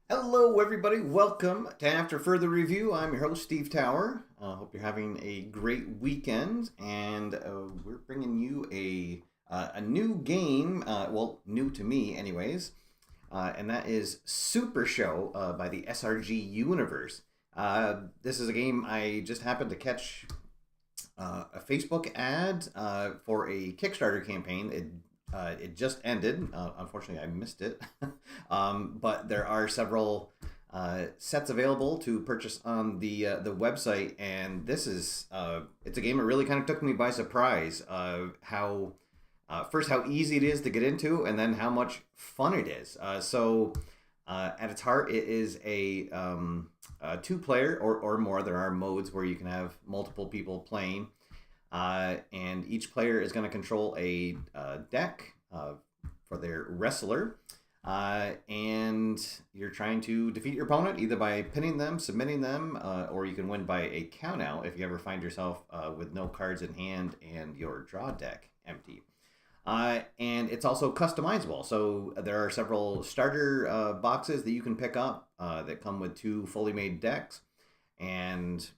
Hello everybody, welcome to After Further Review. I'm your host Steve Tower. Hope you're having a great weekend, and we're bringing you a new game, well, new to me anyways, and that is Super Show by the SRG Universe. This is a game I just happened to catch a Facebook ad for a Kickstarter campaign. It just ended. Unfortunately, I missed it. But there are several sets available to purchase on the website, and this is it's a game that really kind of took me by surprise. How easy it is to get into, and then how much fun it is. So at its heart, it is a two-player or more. There are modes where you can have multiple people playing. And each player is going to control a deck for their wrestler, and you're trying to defeat your opponent either by pinning them, submitting them, or you can win by a count out if you ever find yourself with no cards in hand and your draw deck empty. And it's also customizable, so there are several starter boxes that you can pick up that come with two fully made decks, and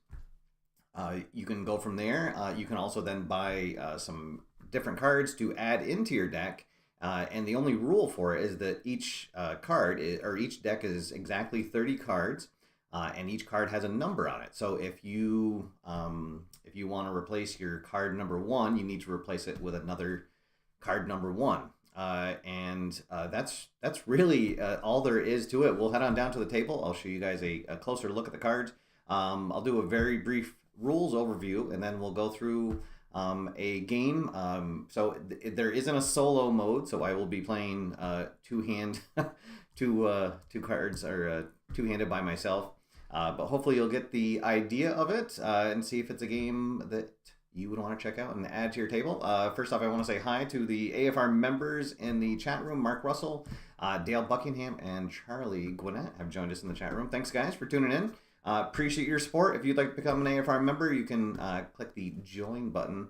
you can go from there. You can also then buy some different cards to add into your deck. And the only rule for it is that each each deck is exactly 30 cards, and each card has a number on it. So if you want to replace your card number 1, you need to replace it with another card number 1. And that's really all there is to it. We'll head on down to the table. I'll show you guys a closer look at the cards. I'll do a very brief rules overview, and then we'll go through a game. So there isn't a solo mode, so I will be playing two cards, or two-handed by myself. But hopefully you'll get the idea of it and see if it's a game that you would want to check out and add to your table. First off, I want to say hi to the AFR members in the chat room. Mark Russell, Dale Buckingham, and Charlie Gwinnett have joined us in the chat room. Thanks, guys, for tuning in. Appreciate your support. If you'd like to become an AFR member, you can click the join button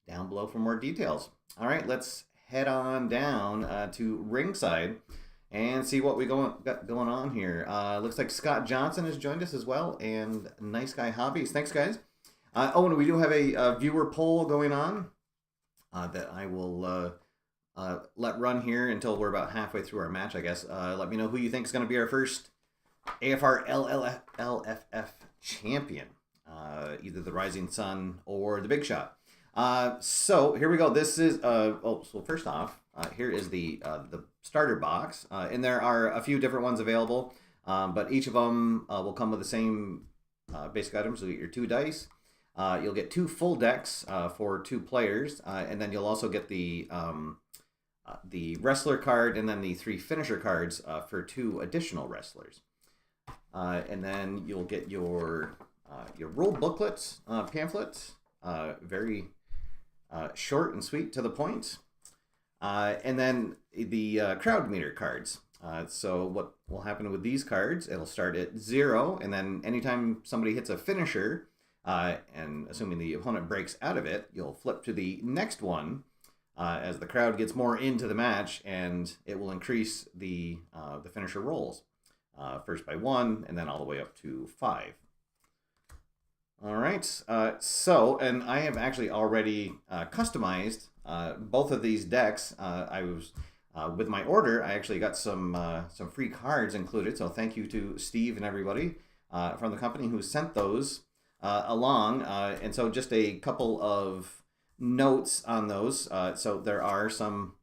down below for more details. All right, let's head on down to ringside and see what we got going on here. Looks like Scott Johnson has joined us as well, and Nice Guy Hobbies. Thanks, guys. Oh, and we do have a viewer poll going on that I will let run here until we're about halfway through our match, I guess. Let me know who you think is going to be our first AFR LFF champion, either the Rising Sun or the Big Shot. So here we go. This is so first off, here is the starter box, and there are a few different ones available, but each of them will come with the same basic items. You'll get your 2 dice. You'll get 2 full decks for 2 players, and then you'll also get the wrestler card and then the 3 finisher cards for 2 additional wrestlers. And then you'll get your rule booklet pamphlet, very short and sweet to the point. And then the crowd meter cards. So what will happen with these cards, it'll start at 0, and then anytime somebody hits a finisher, and assuming the opponent breaks out of it, you'll flip to the next one as the crowd gets more into the match, and it will increase the finisher rolls. First by 1, and then all the way up to 5. All right, so, and I have actually already customized both of these decks. I was, with my order, I actually got some free cards included, so thank you to Steve and everybody from the company who sent those along. And so just a couple of notes on those. So there are some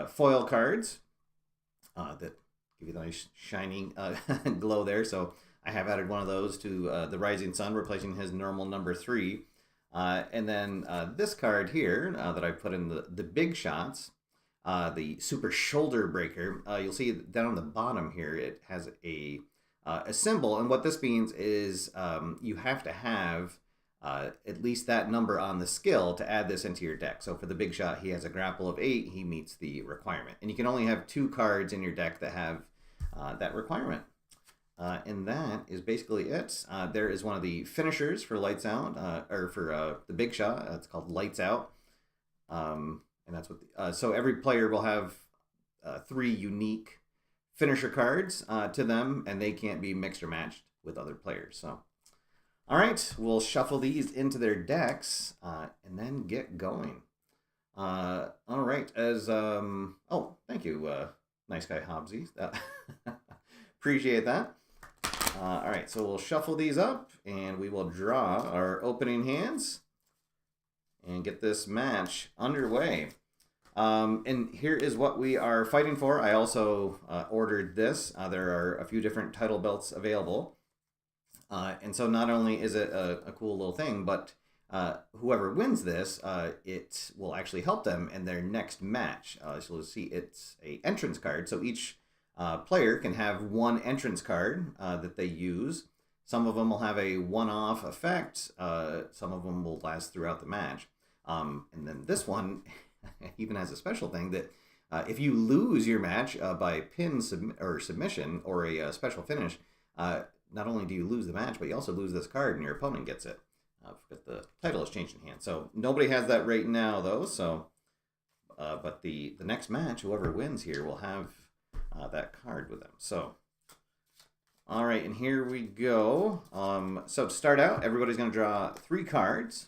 foil cards that give you the nice shining glow there. So I have added one of those to the Rising Sun, replacing his normal number 3. And then this card here that I put in the big shots, the Super Shoulder Breaker. You'll see down on the bottom here, it has a symbol. And what this means is you have to have at least that number on the skill to add this into your deck. So for the big shot, he has a grapple of 8. He meets the requirement. And you can only have 2 cards in your deck that have that requirement. And that is basically it. There is one of the finishers for Lights Out, or for the big shot. It's called Lights Out. And that's what so every player will have 3 unique finisher cards to them, and they can't be mixed or matched with other players. So, all right, we'll shuffle these into their decks and then get going. All right, as oh, thank you, nice guy Hobbsy. Appreciate that. All right, so we'll shuffle these up, and we will draw our opening hands and get this match underway. And here is what we are fighting for. I also ordered this. There are a few different title belts available. And so not only is it a cool little thing, but whoever wins this, it will actually help them in their next match. So you'll see it's an entrance card. So each player can have 1 entrance card that they use. Some of them will have a one-off effect. Some of them will last throughout the match. And then this one even has a special thing that if you lose your match by pin or submission or a special finish, not only do you lose the match, but you also lose this card and your opponent gets it because the title has changed in hand. So nobody has that right now, though. So, but the next match, whoever wins here will have that card with them. So, all right, and here we go. So to start out, everybody's going to draw 3 cards.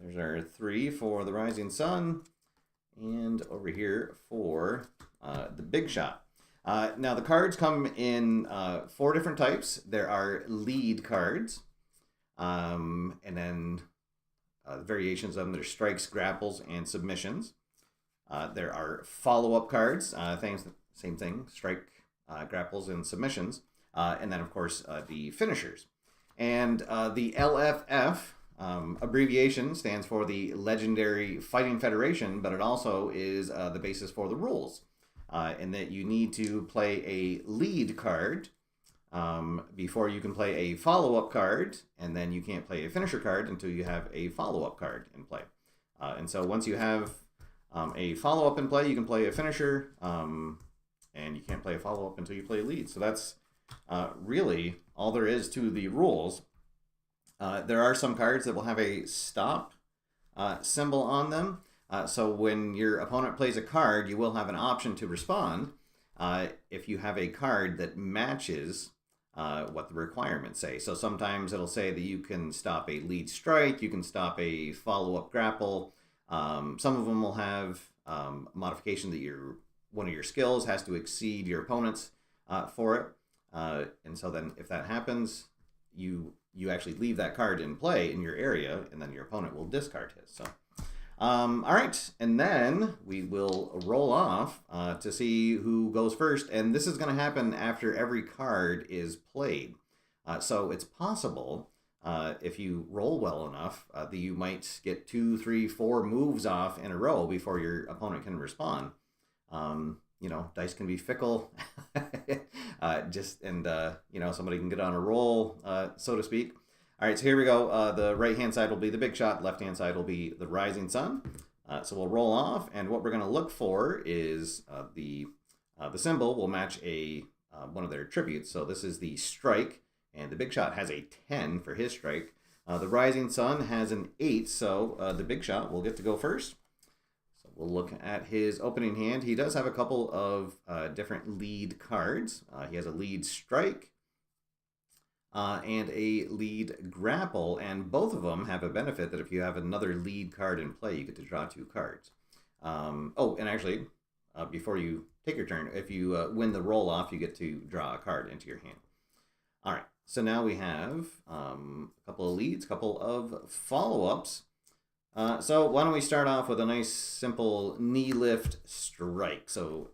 There's our 3 for the Rising Sun, and over here for the big shot. Now the cards come in 4 different types. There are lead cards, and then variations of them. There's strikes, grapples, and submissions. There are follow-up cards, same thing, strike, grapples, and submissions. And then, of course, the finishers. And the LFF abbreviation stands for the Legendary Fighting Federation, but it also is the basis for the rules. In that you need to play a lead card before you can play a follow-up card, and then you can't play a finisher card until you have a follow-up card in play. And so once you have a follow-up in play, you can play a finisher, and you can't play a follow-up until you play a lead. So that's really all there is to the rules. There are some cards that will have a stop symbol on them. So when your opponent plays a card, you will have an option to respond if you have a card that matches what the requirements say. So sometimes it'll say that you can stop a lead strike, you can stop a follow-up grapple. Some of them will have a modification that one of your skills has to exceed your opponent's for it. And so then if that happens, you actually leave that card in play in your area, and then your opponent will discard his. So, All right, and then we will roll off to see who goes first, and this is going to happen after every card is played. So it's possible, if you roll well enough, that you might get 2, 3, 4 moves off in a row before your opponent can respond. You know, dice can be fickle, somebody can get on a roll, so to speak. All right, so here we go. The right-hand side will be the big shot. Left-hand side will be the rising sun. So we'll roll off, and what we're going to look for is the symbol will match one of their attributes. So this is the strike, and the big shot has a 10 for his strike. The rising sun has an 8, so the big shot will get to go first. So we'll look at his opening hand. He does have a couple of different lead cards. He has a lead strike, and a lead grapple, and both of them have a benefit that if you have another lead card in play, you get to draw 2 cards. And actually, before you take your turn, if you win the roll-off, you get to draw a card into your hand. All right, so now we have a couple of leads, a couple of follow-ups. So why don't we start off with a nice, simple knee lift strike. So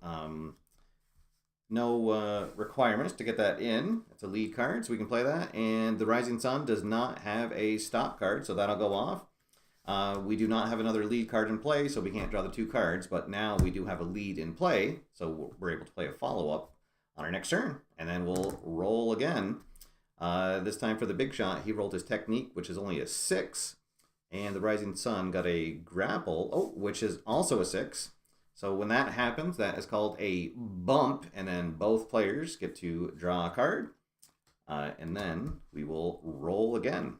no requirements to get that in. It's a lead card, so we can play that. And the Rising Sun does not have a stop card, so that'll go off. We do not have another lead card in play, so we can't draw the 2 cards. But now we do have a lead in play, so we're able to play a follow-up on our next turn. And then we'll roll again. This time for the big shot, he rolled his technique, which is only a 6. And the Rising Sun got a grapple, which is also a 6. So when that happens, that is called a bump, and then both players get to draw a card, and then we will roll again.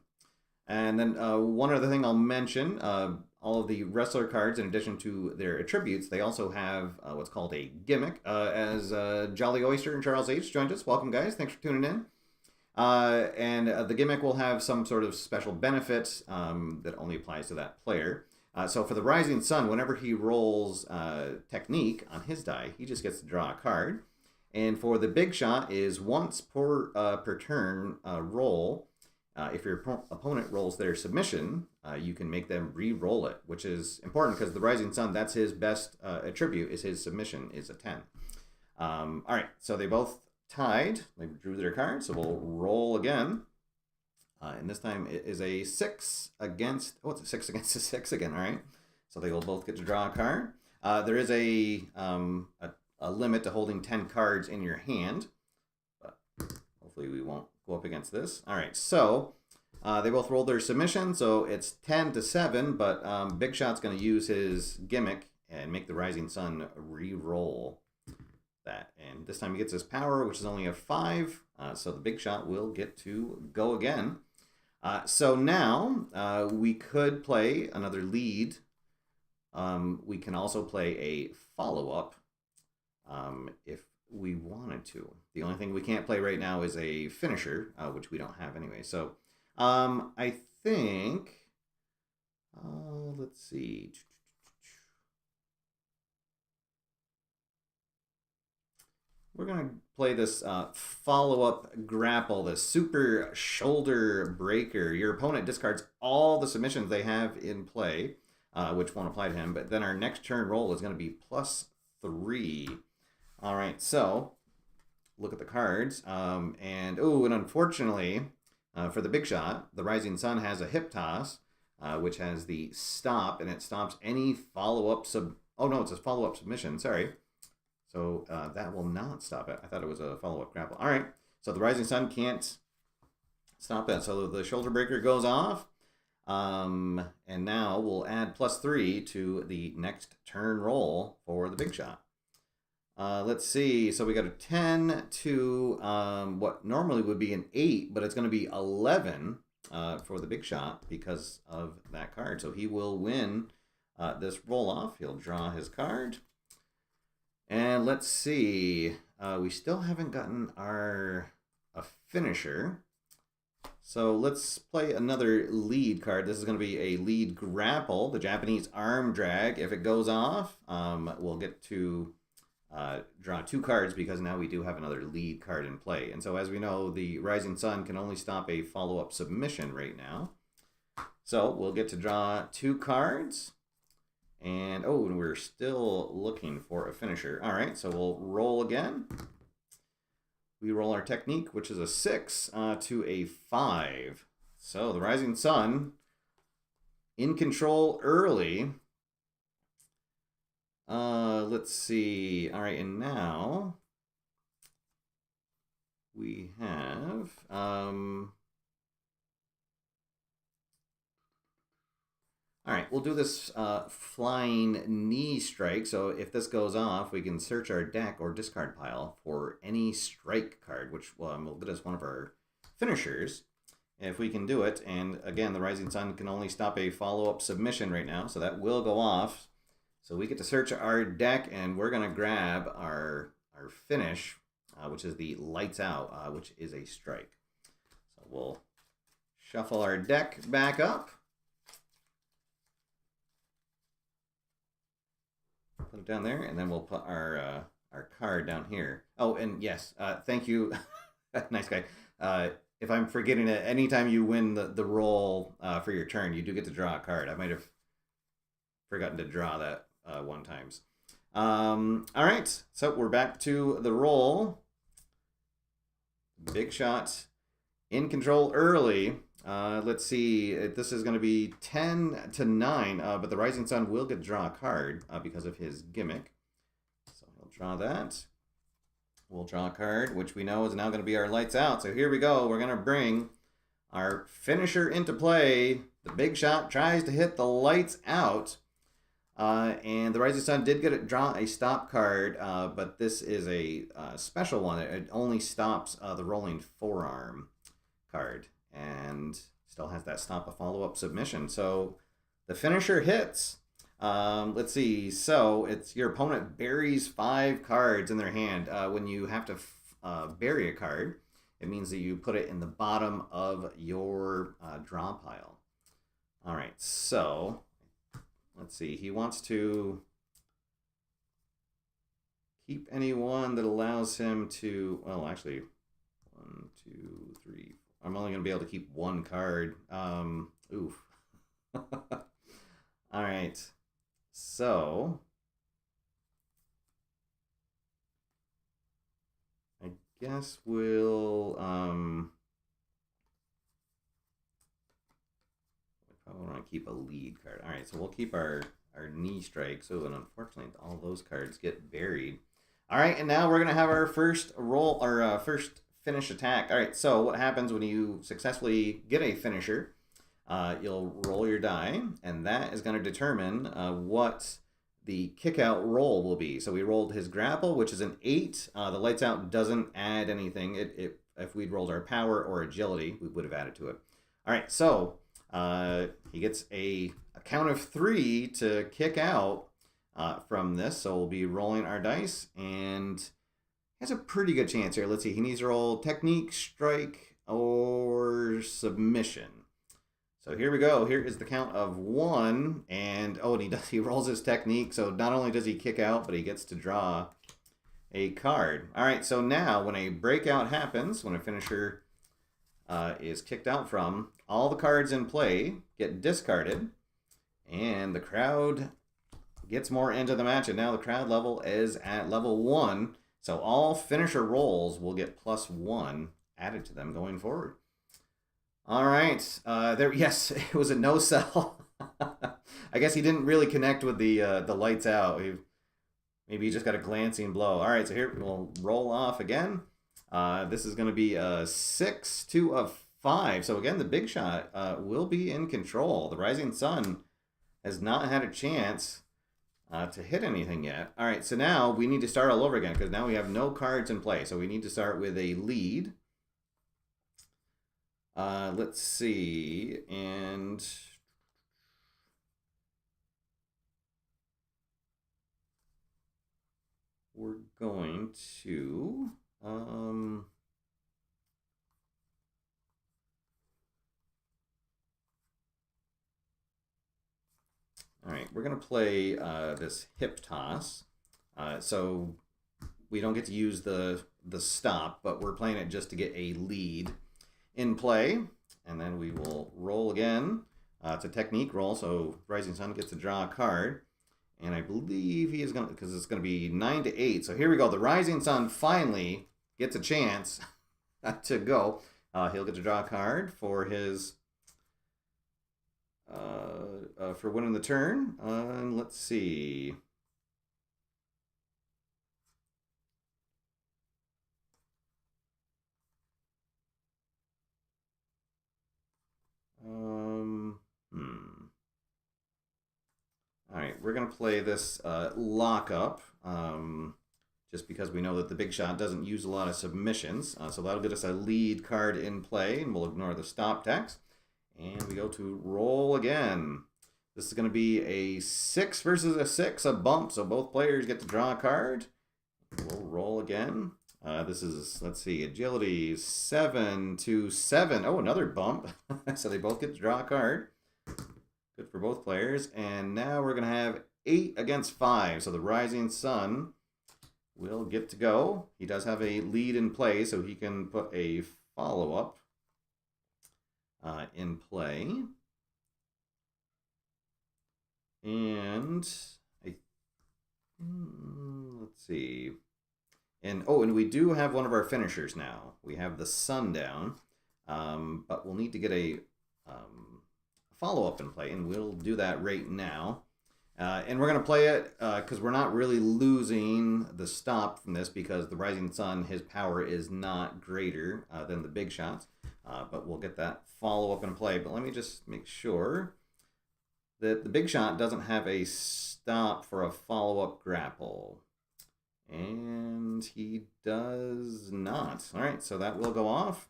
And then one other thing I'll mention, all of the wrestler cards, in addition to their attributes, they also have what's called a gimmick, as Jolly Oyster and Charles H. joined us. Welcome, guys. Thanks for tuning in. And the gimmick will have some sort of special benefit that only applies to that player. So for the Rising Sun, whenever he rolls technique on his die, he just gets to draw a card. And for the big shot is once per turn roll. If your opponent rolls their submission, you can make them re-roll it, which is important because the Rising Sun, that's his best attribute, is his submission is a 10. All right, so they both tied. They drew their card, so we'll roll again. And this time it is a 6 against... it's a 6 against a 6 again, all right? So they will both get to draw a card. There is a limit to holding 10 cards in your hand. But hopefully we won't go up against this. All right, so they both rolled their submission, so it's 10-7, but Big Shot's going to use his gimmick and make the Rising Sun re-roll that. And this time he gets his power, which is only a 5, so the Big Shot will get to go again. So now we could play another lead. We can also play a follow-up if we wanted to. The only thing we can't play right now is a finisher, which we don't have anyway. So I think, let's see. We're going to play this follow-up grapple, the super shoulder breaker. Your opponent discards all the submissions they have in play, which won't apply to him. But then our next turn roll is going to be +3. All right, so look at the cards. And unfortunately, for the Big Shot, the Rising Sun has a hip toss, which has the stop, and it stops any follow-up it's a follow-up submission, sorry. So that will not stop it. I thought it was a follow-up grapple. All right, so the Rising Sun can't stop that. So the shoulder breaker goes off. And now we'll add +3 to the next turn roll for the Big Shot. Let's see. So we got a 10 to what normally would be an 8, but it's going to be 11 for the Big Shot because of that card. So he will win this roll-off. He'll draw his card. And let's see, we still haven't gotten a finisher. So let's play another lead card. This is going to be a lead grapple, the Japanese arm drag. If it goes off, we'll get to draw 2 cards because now we do have another lead card in play. And so as we know, the Rising Sun can only stop a follow-up submission right now. So we'll get to draw 2 cards. And, oh, and we're still looking for a finisher. All right, so we'll roll again. We roll our technique, which is a 6 to a 5. So the Rising Sun in control early. Let's see. All right, and now we have all right, we'll do this flying knee strike. So if this goes off, we can search our deck or discard pile for any strike card, which will get us one of our finishers if we can do it. And again, the Rising Sun can only stop a follow-up submission right now, so that will go off. So we get to search our deck, and we're going to grab our finish, which is the Lights Out, which is a strike. So we'll shuffle our deck back up. Put it down there, and then we'll put our card down here. Oh, and yes, thank you, nice guy. If I'm forgetting it, anytime you win the roll for your turn, you do get to draw a card. I might have forgotten to draw that one times. All right, so we're back to the roll. Big shot in control early. Let's see. This is going to be 10 to 9, but the Rising Sun will get to draw a card because of his gimmick. So he'll draw that. We'll draw a card, which we know is now going to be our Lights Out. So here we go. We're going to bring our finisher into play. The big shot tries to hit the Lights Out. And the Rising Sun did get to draw a stop card, but this is a special one. It only stops the rolling forearm card. And still has that stop a follow-up submission. So the finisher hits. Let's see. So it's your opponent buries 5 cards in their hand. When you have to bury a card, it means that you put it in the bottom of your draw pile. All right. So let's see. He wants to keep anyone that allows him to. Well, actually, 1, 2, 3. I'm only going to be able to keep 1 card. Oof. All right. So I guess we'll probably want to keep a lead card. All right, so we'll keep our knee strike. So, and unfortunately, all those cards get buried. All right, and now we're going to have our first roll, or first finish attack. All right, so what happens when you successfully get a finisher? You'll roll your die, and that is going to determine what the kick-out roll will be. So we rolled his grapple, which is an 8. The Lights Out doesn't add anything. If we'd rolled our power or agility, we would have added to it. All right, so he gets a count of 3 to kick out from this. So we'll be rolling our dice, and has a pretty good chance here. Let's see. He needs to roll technique, strike, or submission. So here we go. Here is the count of 1, and oh, and he rolls his technique. So not only does he kick out, but he gets to draw a card. All right. So now, when a breakout happens, when a finisher is kicked out from, all the cards in play get discarded, and the crowd gets more into the match. And now the crowd level is at level 1. So all finisher rolls will get +1 added to them going forward. All right. Yes, it was a no sell. I guess he didn't really connect with the Lights Out. Maybe he just got a glancing blow. All right, so here we'll roll off again. This is going to be a 6 to a 5. So again, the big shot will be in control. The Rising Sun has not had a chance to hit anything yet. All right, so now we need to start all over again because now we have no cards in play. So we need to start with a lead. Let's see, and we're going to all right, we're going to play this hip toss. So we don't get to use the stop, but we're playing it just to get a lead in play. And then we will roll again. It's a technique roll, so Rising Sun gets to draw a card. And I believe he is going to, because it's going to be 9-8. So here we go. The Rising Sun finally gets a chance to go. He'll get to draw a card for his, for winning the turn. Let's see. All right, we're going to play this lockup, just because we know that the big shot doesn't use a lot of submissions. So that'll get us a lead card in play, and we'll ignore the stop text. And we go to roll again. This is going to be a 6 versus a 6, a bump. So both players get to draw a card. We'll roll again. This is, let's see, agility 7-7. Oh, another bump. So they both get to draw a card. Good for both players. And now we're going to have 8 against 5. So the Rising Sun will get to go. He does have a lead in play, so he can put a follow-up in play. And let's see. And we do have one of our finishers now. We have the Sundown, but we'll need to get a follow-up in play, and we'll do that right now. And we're going to play it because we're not really losing the stop from this, because the Rising Sun, his power is not greater than the big shots. But we'll get that follow-up in play. But let me just make sure that the big shot doesn't have a stop for a follow-up grapple. And he does not. All right, so that will go off.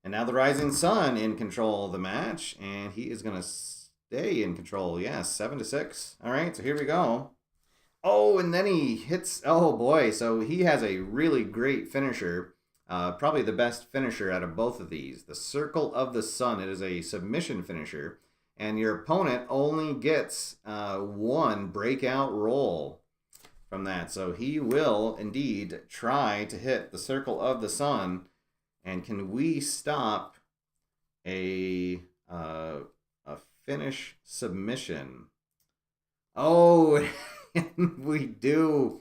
And now the Rising Sun in control of the match, and he is going to stay in control. Yes, 7-6. All right, so here we go. Oh, and then he hits. Oh boy, so he has a really great finisher. Probably the best finisher out of both of these. The Circle of the Sun. It is a submission finisher, and your opponent only gets one breakout roll from that. So he will indeed try to hit the Circle of the Sun. And can we stop a finish submission? Oh, we do.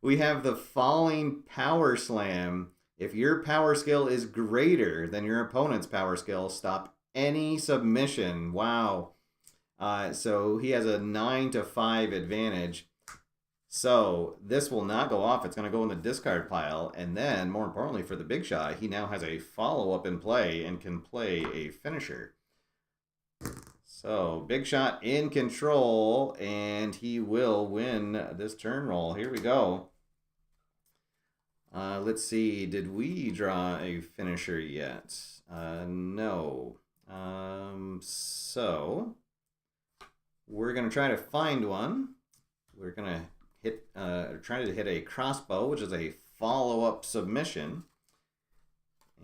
We have the Falling Power Slam. If your power skill is greater than your opponent's power skill, stop any submission. Wow. So he has a 9-5 advantage. So this will not go off. It's going to go in the discard pile. And then, more importantly for the big shot, he now has a follow-up in play and can play a finisher. So big shot in control, and he will win this turn roll. Here we go. Let's see. Did we draw a finisher yet? No. So we're going to try to find one. We're going to trying to hit a crossbow, which is a follow-up submission.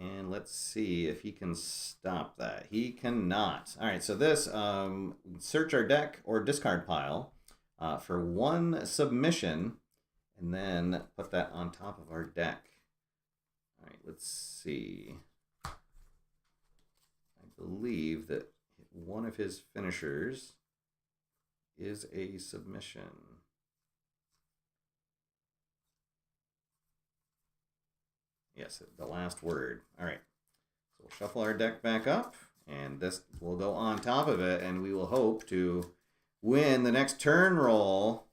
And let's see if he can stop that. He cannot. All right, so this, search our deck or discard pile for one submission, and then put that on top of our deck. All right, let's see. I believe that one of his finishers is a submission. Yes, the last word. All right. So we'll shuffle our deck back up, and this will go on top of it, and we will hope to win the next turn roll.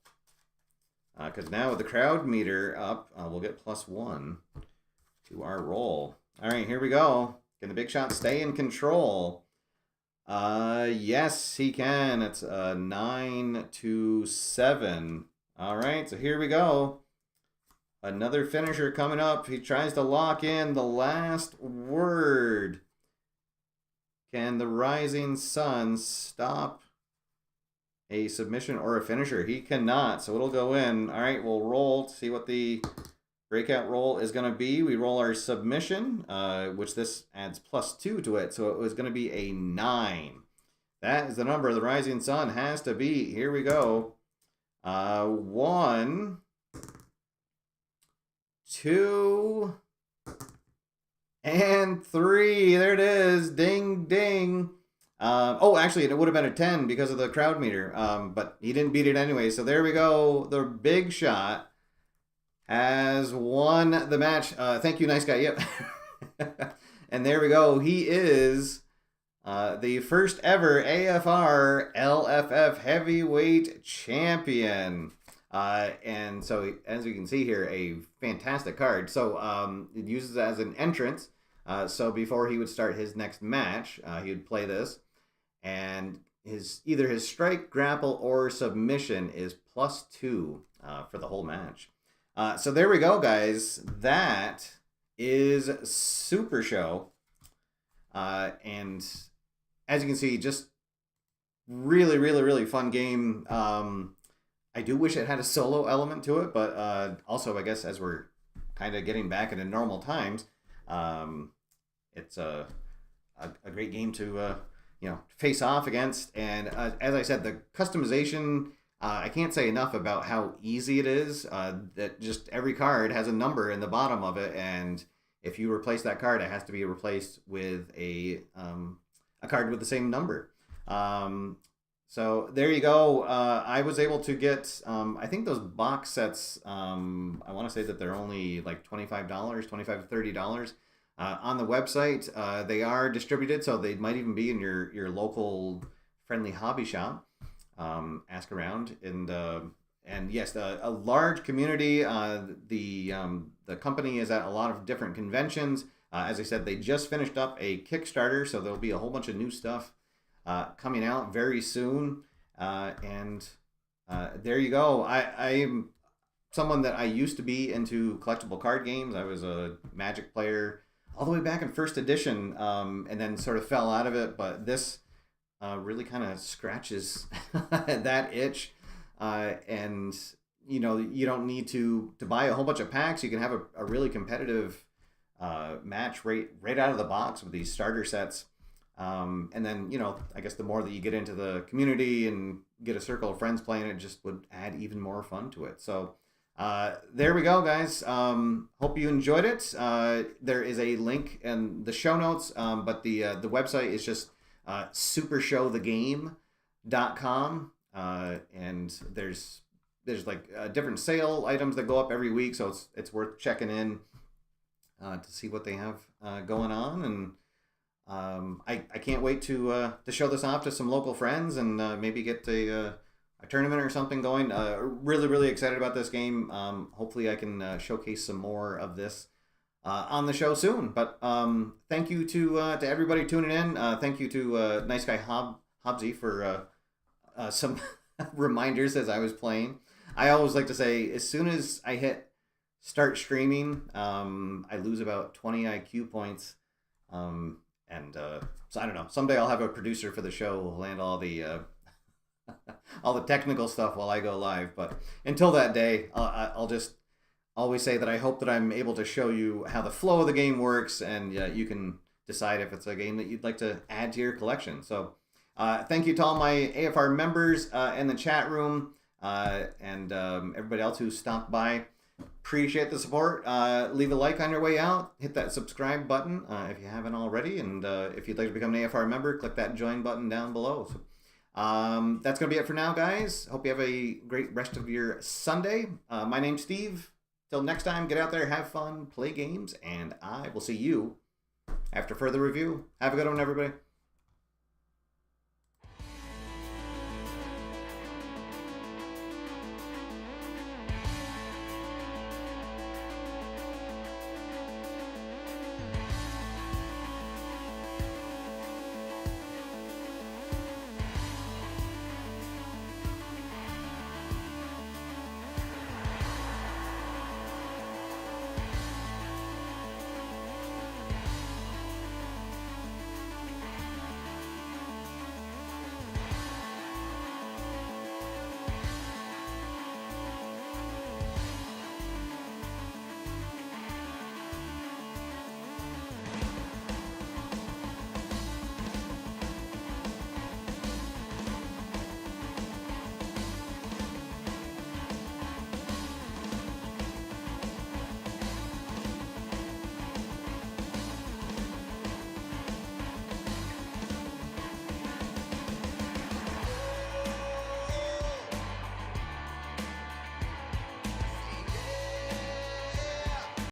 Because now with the crowd meter up, we'll get +1 to our roll. All right, here we go. Can the big shot stay in control? Yes, he can. It's 9-7. All right, so here we go. Another finisher coming up. He tries to lock in the last word. Can the Rising Sun stop a submission or a finisher? He cannot, so it'll go in. All right, we'll roll to see what the breakout roll is going to be. We roll our submission, which this adds +2 to it, so it was going to be a 9. That is the number the Rising Sun has to beat. Here we go. 1, 2, and 3. There it is. Ding, ding. Oh, actually, it would have been a 10 because of the crowd meter, but he didn't beat it anyway. So there we go. The big shot has won the match. Thank you, nice guy. Yep. And there we go. He is the first ever AFR LFF Heavyweight Champion. And so, as you can see here, a fantastic card. So it uses it as an entrance. So before he would start his next match, he would play this. And either his strike, grapple, or submission is +2 for the whole match. So there we go, guys. That is Super Show. And as you can see, just really fun game. I do wish it had a solo element to it, but also, I guess, as we're kind of getting back into normal times, it's a great game to face off against. And as I said, the customization, I can't say enough about how easy it is. That just every card has a number in the bottom of it, and if you replace that card, it has to be replaced with a card with the same number. So there you go. I was able to get, I think those box sets, I want to say that they're only like $25, $25 to $30 on the website. They are distributed, so they might even be in your local friendly hobby shop. Ask around, and yes, a large community. The company is at a lot of different conventions. As I said, they just finished up a Kickstarter, so there'll be a whole bunch of new stuff coming out very soon. And there you go. I'm someone that I used to be into collectible card games. I was a Magic player all the way back in first edition, and then sort of fell out of it. But this really kind of scratches that itch. And you don't need to buy a whole bunch of packs. You can have a really competitive match right out of the box with these starter sets. And then, I guess the more that you get into the community and get a circle of friends playing, it just would add even more fun to it. So there we go, guys. Hope you enjoyed it. There is a link in the show notes, but the website is just supershowthegame.com. And there's like different sale items that go up every week, so it's worth checking in to see what they have going on. And I can't wait to show this off to some local friends and maybe get a tournament or something going. Really excited about this game. Hopefully I can showcase some more of this on the show soon. But thank you to everybody tuning in. Thank you to Nice Guy Hobbsy for some reminders as I was playing. I always like to say, as soon as I hit start streaming, I lose about 20 IQ points. So I don't know. Someday I'll have a producer for the show who'll handle all the all the technical stuff while I go live. But until that day, I'll just always say that I hope that I'm able to show you how the flow of the game works, and you can decide if it's a game that you'd like to add to your collection. So thank you to all my AFR members in the chat room, and everybody else who stopped by. Appreciate the support. Leave a like on your way out. Hit that subscribe button if you haven't already. And if you'd like to become an AFR member, click that join button down below. So, that's going to be it for now, guys. Hope you have a great rest of your Sunday. My name's Steve. Till next time, get out there, have fun, play games, and I will see you after further review. Have a good one, everybody.